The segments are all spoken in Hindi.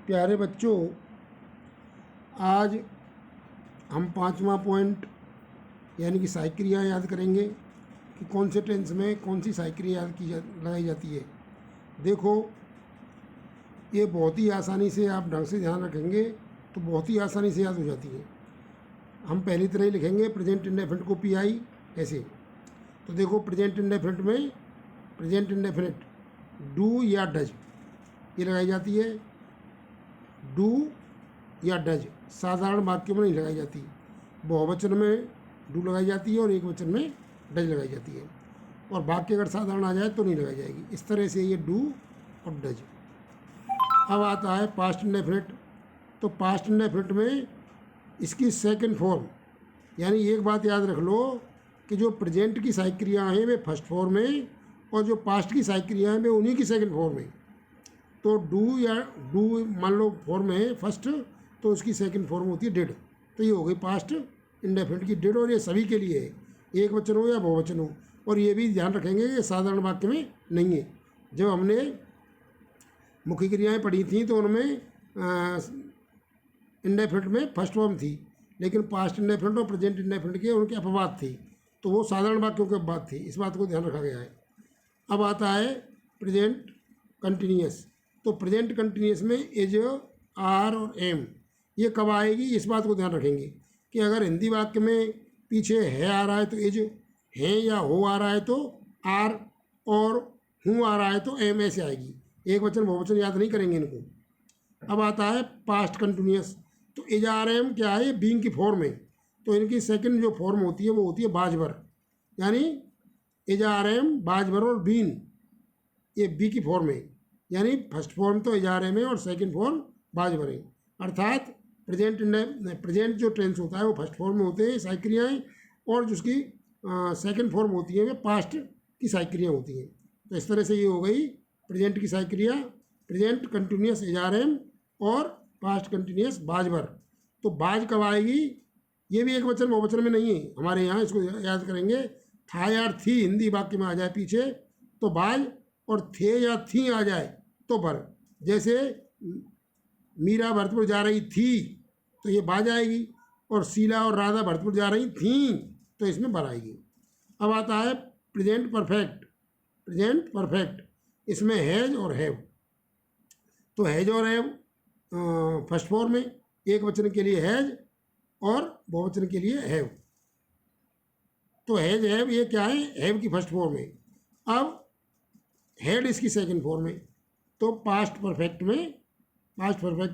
प्यारे बच्चों, आज हम 5वां पॉइंट यानी कि सहायक क्रिया याद करेंगे कि कौन से टेंस में कौन सी सहायक क्रिया लगाई जाती है। देखो, ये बहुत ही आसानी से आप ढंग से ध्यान रखेंगे तो बहुत ही आसानी से याद हो जाती है। हम पहली तरह ही लिखेंगे प्रेजेंट इंडेफिनिट को PI ऐसे। तो देखो, प्रेजेंट इंडेफिनिट में प्रेजेंट इंडेफिनिट डू या डज ये लगाई जाती है। डू या डज साधारण वाक्यों में नहीं लगाई जाती, बहुवचन में डू लगाई जाती है और एक वचन में डज लगाई जाती है। और वाक्य अगर साधारण आ जाए तो नहीं लगाई जाएगी। इस तरह से ये डू और डज। अब आता है पास्ट इंडेफिनिट। तो पास्ट इंडेफिनिट में इसकी सेकंड फॉर्म, यानी एक बात याद रख लो कि जो प्रेजेंट की सहायक क्रियाएँ हैं वे फर्स्ट फॉर्म में और जो पास्ट की सहायक क्रियाएँ हैं वे उन्हीं की सेकंड फॉर्म में। तो डू या डू मान लो फॉर्म है फर्स्ट, तो उसकी सेकंड फॉर्म होती है डिड। तो ये हो गई पास्ट इंडेफिनिट की डिड, और ये सभी के लिए है, एक वचन हो या बहुवचन हो। और ये भी ध्यान रखेंगे कि साधारण वाक्य में नहीं है। जब हमने मुख्य क्रियाएं पढ़ी थी तो उनमें इंडेफिनिट में फर्स्ट फॉर्म थी, लेकिन पास्ट इंडेफिनिट और प्रेजेंट इंडेफिनिट के उनके अपवाद थी, तो वो साधारण वाक्यों के अपवाद थी। इस बात को ध्यान रखा गया है। अब आता है प्रेजेंट कंटिन्यूअस। तो प्रेजेंट कंटिन्यूअस में इज, आर और एम ये कब आएगी, इस बात को ध्यान रखेंगे कि अगर हिंदी वाक्य में पीछे है आ रहा है तो इज, है या हो आ रहा है तो आर, और हूँ आ रहा है तो एम ऐसे आएगी। एक वचन बहुवचन याद नहीं करेंगे इनको। अब आता है पास्ट कंटिन्यूअस। तो इज आर एम क्या है, बीइंग की फॉर्म है। तो इनकी सेकंड जो फॉर्म होती है वो होती है बाजबर, यानी इज आर एम बाजबर और बीन ये बी की फॉर्म है। यानी फर्स्ट फॉर्म तो इज आर एम है और सेकंड फॉर्म बाजबर है। अर्थात प्रेजेंट जो टेंस होता है वो फर्स्ट फॉर्म में होते हैं सहायक क्रियाएँ, और जिसकी सेकंड फॉर्म होती है वे पास्ट की सहायक क्रिया होती हैं। तो इस तरह से ये हो गई प्रेजेंट की सहायक क्रिया, present continuous is are am और पास्ट कंटिन्यूअस बाजबर। तो बाज कब आएगी, ये भी एक वचन बहुवचन में नहीं है हमारे यहाँ, इसको याद करेंगे। था या थी हिंदी वाक्य में आ जाए पीछे तो बाज, और थे या थी आ जाए तो बर। जैसे मीरा भरतपुर जा रही थी तो ये बाज आएगी, और शीला और राधा भरतपुर जा रही थीं तो इसमें बर आएगी। अब आता है प्रेजेंट परफेक्ट। प्रेजेंट परफेक्ट इसमें हैज और हैव। तो हैज और हैव फर्स्ट फॉर्म में, एक वचन के लिए हैज और बहुवचन के लिए हैव। तो हैज हैव ये क्या है, हैव की फर्स्ट फॉर्म है। अब हैड इसकी सेकंड फॉर्म है। तो पास्ट परफेक्ट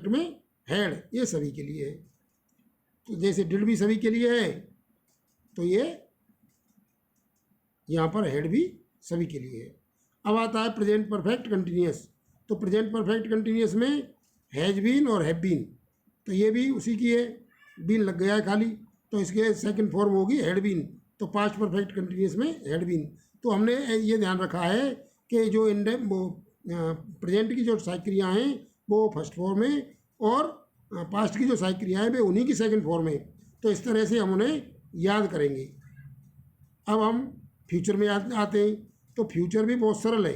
में हैड ये सभी के लिए है। तो जैसे डिड भी सभी के लिए है, तो ये यहाँ पर हैड भी सभी के लिए है। अब आता है प्रेजेंट परफेक्ट कंटिन्यूअस। तो प्रेजेंट परफेक्ट कंटिन्यूअस में हैज बीन और हैव बीन, तो ये भी उसी की है, बीन लग गया है खाली, तो इसके सेकंड फॉर्म होगी हैड बीन। तो पास्ट परफेक्ट कंटिन्यूअस में हैड बीन। तो हमने ये ध्यान रखा है कि जो प्रेजेंट की जो सहायक क्रिया हैं वो फर्स्ट फॉर्म में, और पास्ट की जो सहायक क्रियाएँ वे उन्हीं की सेकंड फॉर्म में। तो इस तरह से हम उन्हें याद करेंगे। अब हम फ्यूचर में आते हैं। तो फ्यूचर भी बहुत सरल है।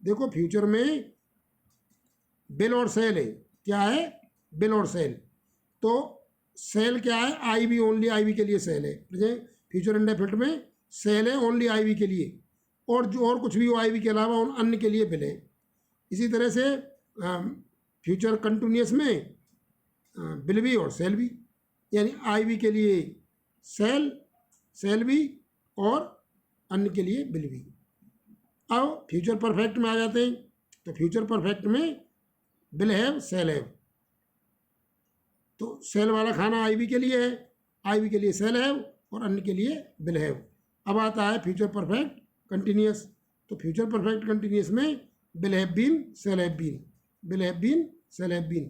देखो, फ्यूचर में बिल और सेल है। क्या है, बिल और सेल। तो सेल क्या है, आई वी, ओनली आई वी के लिए सेल है। फ्यूचर इंडेफिनिट में सेल है ओनली आई वी के लिए, और जो और कुछ भी हो आई वी के अलावा उन अन्य के लिए बिल है। इसी तरह से फ्यूचर कंटिन्यूअस में बिल भी और सेल भी, यानी आई वी के लिए सेल भी और अन्य के लिए बिल भी। अब फ्यूचर परफेक्ट में आ जाते हैं। तो फ्यूचर परफेक्ट में बिल हैव सेल हैव। तो सेल वाला खाना आई वी के लिए है, आई वी के लिए सेल हैव और अन्य के लिए बिल हैव। अब आता है फ्यूचर परफेक्ट कंटिन्यूअस। तो फ्यूचर परफेक्ट कंटिन्यूअस में will have been shall have been, will have been shall have been.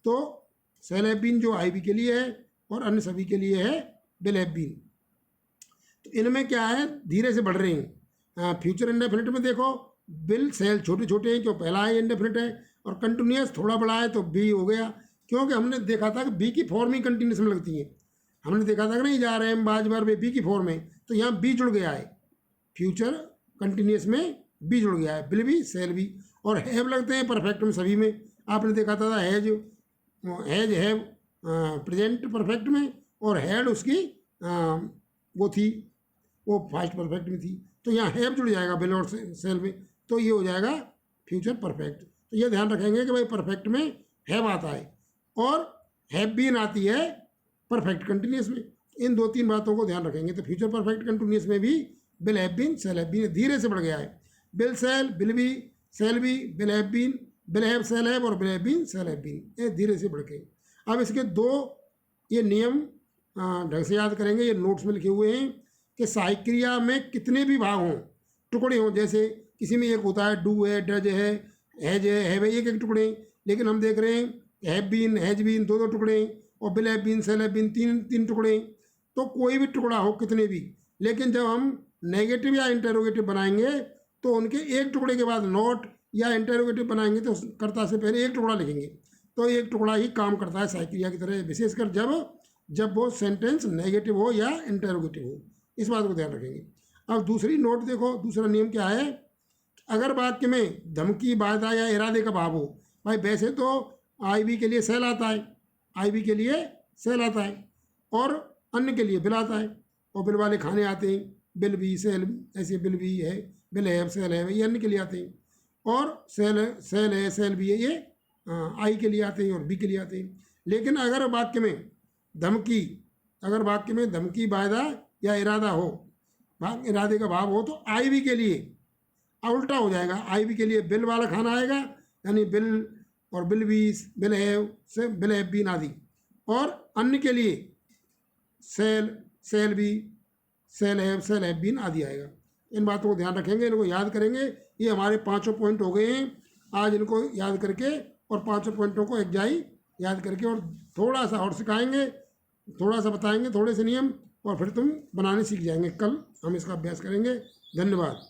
तो सेल हैव बीन जो आई वी के लिए है और अन्य सभी के लिए है बिल हैव बीन। तो इनमें क्या है, धीरे से बढ़ रहे हैं। फ्यूचर इंडेफिनिट में देखो, बिल सेल छोटे छोटे हैं क्यों, पहला है इंडेफिनिट है, और कंटिन्यूअस थोड़ा बड़ा है तो बी हो गया, क्योंकि हमने देखा था कि बी की फॉर्म ही कंटिन्यूअस में लगती है। हमने देखा था कि नहीं जा रहे हैं बाज बार में बी की फॉर्म में, तो यहाँ बी जुड़ गया है। फ्यूचर कंटिन्यूअस में बी जुड़ गया है, बिल भी सेल भी। और हैव लगते हैं परफेक्ट में सभी में। आपने देखा था has, has have present perfect में, और हैड उसकी वो थी, वो फास्ट परफेक्ट में थी, तो यहाँ हैव जुड़ जाएगा विल और सेल में, तो ये हो जाएगा फ्यूचर परफेक्ट। तो ये ध्यान रखेंगे कि भाई परफेक्ट में हैव आता है और हैव बीन आती है परफेक्ट कंटिन्यूस में। इन 2-3 बातों को ध्यान रखेंगे। तो फ्यूचर परफेक्ट कंटिन्यूस में भी will have been, shall have been धीरे से बढ़ गया है। Will shall, will be, shall be, will have been, will have shall have, और will have been shall have been, ये धीरे से बढ़ के। अब इसके 2 ये नियम ढंग से याद करेंगे। ये नोट्स में लिखे हुए हैं कि सहायक क्रिया में कितने भी भाग हों, टुकड़े हों, जैसे किसी में एक होता है डू है, डज है, हैज है, हैव है, एक एक टुकड़े, लेकिन हम देख रहे हैं हैव बीन, हैज बीन 2-2 टुकड़े, और will have been, shall have been 3-3 टुकड़े। तो कोई भी टुकड़ा हो, कितने भी, लेकिन जब हम नेगेटिव या इंटेरोगेटिव बनाएंगे तो उनके एक टुकड़े के बाद नॉट या इंटेरोगेटिव बनाएंगे तो कर्ता से पहले एक टुकड़ा लिखेंगे। तो एक टुकड़ा ही काम करता है सहायक क्रिया की तरह, विशेषकर जब वो सेंटेंस नेगेटिव हो या इंटेरोगेटिव हो। इस बात को ध्यान रखेंगे। अब दूसरी नोट देखो, दूसरा नियम क्या है। अगर वाक्य में धमकी, वादा या इरादे का भाव हो, भाई वैसे तो आई बी के लिए सेल आता है, आई बी के लिए सेल आता है, और अन्य के लिए बिल आता है, और बिल वाले खाने आते हैं, बिल बी सेल, ऐसे बिल बी है, बिल है, सेल है, ये अन्य के लिए आते हैं, और सेल है, सेल भी है, ये आई के लिए आते हैं और बी के लिए आते हैं। लेकिन अगर वाक्य में धमकी, वायदा या इरादा हो, इरादे का भाव हो, तो आई बी के लिए उल्टा हो जाएगा। आई बी के लिए बिल वाला खाना आएगा, यानी बिल और बिल बी, बिल हैव से बिल हैव बीन आदि, और अन्य के लिए cell, cell B, cell have been आदि आएगा। इन बातों को ध्यान रखेंगे, इनको याद करेंगे। ये हमारे 5 पॉइंट हो गए हैं। आज इनको याद करके और 5 पॉइंटों को एक जाई याद करके, और थोड़ा सा और सिखाएंगे, थोड़ा सा बताएंगे, थोड़े से नियम, और फिर तुम बनाने सीख जाएंगे। कल हम इसका अभ्यास करेंगे। धन्यवाद।